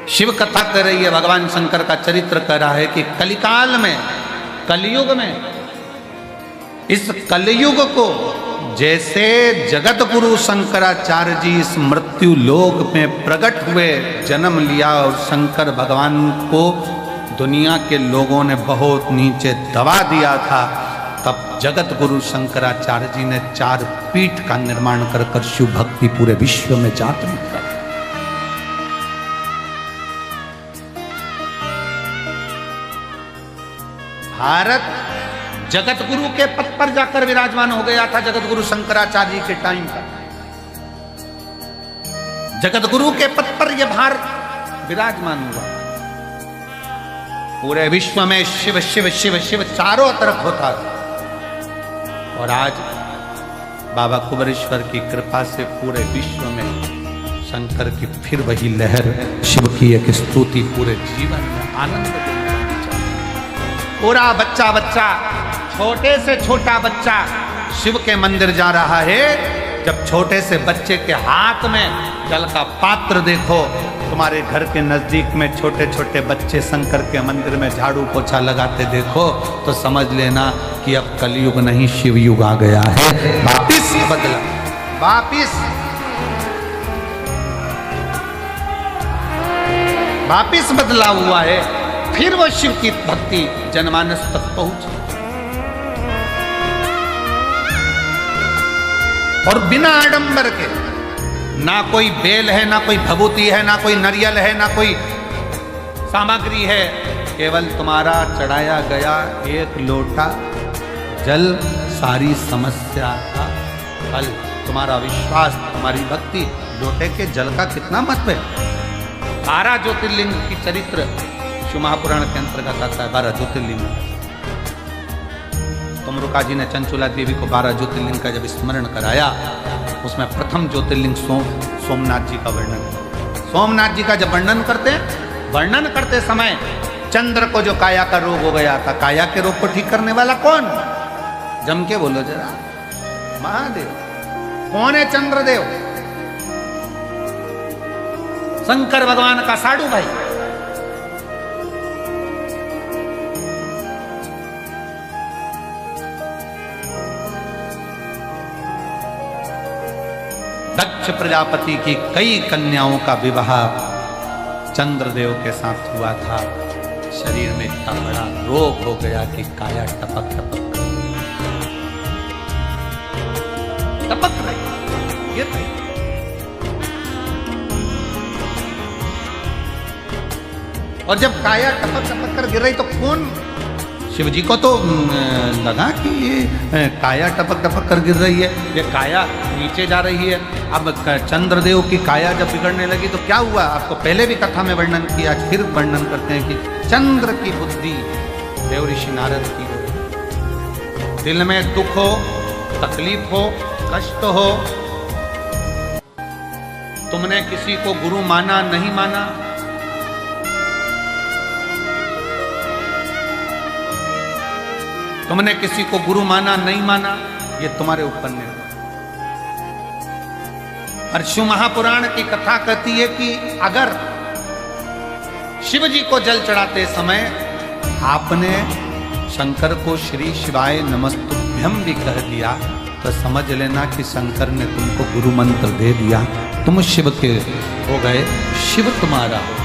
शिव कथा कर रही है, भगवान शंकर का चरित्र कर रहा है कि कलिकाल में, कलयुग में, इस कलयुग को जैसे जगत गुरु शंकराचार्य जी इस मृत्यु लोक में प्रकट हुए, जन्म लिया और शंकर भगवान को दुनिया के लोगों ने बहुत नीचे दबा दिया था, तब जगत गुरु शंकराचार्य जी ने 4 पीठ का निर्माण कर कर शिव भक्ति पूरे विश्व में जागृत कर। भारत जगत गुरु के पद पर जाकर विराजमान हो गया था। जगत गुरु शंकराचार्य जी के टाइम पर जगत गुरु के पद पर यह भारत विराजमान हुआ। पूरे विश्व में शिव शिव शिव शिव चारों तरफ होता था। और आज बाबा कुबेरेश्वर की कृपा से पूरे विश्व में शंकर की फिर वही लहर, शिव की एक स्तुति पूरे जीवन में आनंद पूरा बच्चा बच्चा, छोटे से छोटा बच्चा शिव के मंदिर जा रहा है। जब छोटे से बच्चे के हाथ में जल का पात्र देखो, तुम्हारे घर के नजदीक में छोटे छोटे बच्चे शंकर के मंदिर में झाड़ू पोछा लगाते देखो, तो समझ लेना कि अब कलयुग नहीं शिव युग आ गया है। वापिस बदला, वापिस बदला हुआ है। फिर वो शिव की भक्ति जनमानस तक पहुंची और बिना आडंबर के, ना कोई बेल है, ना कोई भभूति है, ना कोई नारियल है, ना कोई सामग्री है, केवल तुम्हारा चढ़ाया गया एक लोटा जल सारी समस्या का हल। तुम्हारा विश्वास, तुम्हारी भक्ति, लोटे के जल का कितना महत्व है। 12 ज्योतिर्लिंग की चरित्र शिव महापुराण के अंतर्गत आता है। 12 ज्योतिर्लिंग। तमरुका जी ने चंचुला देवी को 12 ज्योतिर्लिंग का जब स्मरण कराया, उसमें प्रथम ज्योतिर्लिंग सोमनाथ जी का वर्णन। सोमनाथ जी का जब वर्णन करते समय चंद्र को जो काया का रोग हो गया था, काया के रोग को ठीक करने वाला कौन? जम के बोलो जरा, महादेव। कौन है चंद्रदेव? शंकर भगवान का साडू भाई। दक्ष प्रजापति की कई कन्याओं का विवाह चंद्रदेव के साथ हुआ था। शरीर में इतना बड़ा रोग हो गया कि काया टपक रही, गिर रही। और जब काया टपक कर गिर रही तो कौन? शिव जी को तो लगा कि ये काया टपक कर गिर रही है, ये काया नीचे जा रही है। अब चंद्रदेव की काया जब बिगड़ने लगी तो क्या हुआ? आपको पहले भी कथा में वर्णन किया, फिर वर्णन करते हैं कि चंद्र की बुद्धि देव ऋषि नारद की। दिल में दुख हो, तकलीफ हो, कष्ट हो, तुमने किसी को गुरु माना नहीं माना, तुमने किसी को गुरु माना नहीं माना, ये तुम्हारे ऊपर निर्भर। और शिव महापुराण की कथा कहती है कि अगर शिव जी को जल चढ़ाते समय आपने शंकर को श्री शिवाय नमस्तुभ्यम भी कह दिया, तो समझ लेना कि शंकर ने तुमको गुरु मंत्र दे दिया, तुम शिव के हो गए, शिव तुम्हारा हो।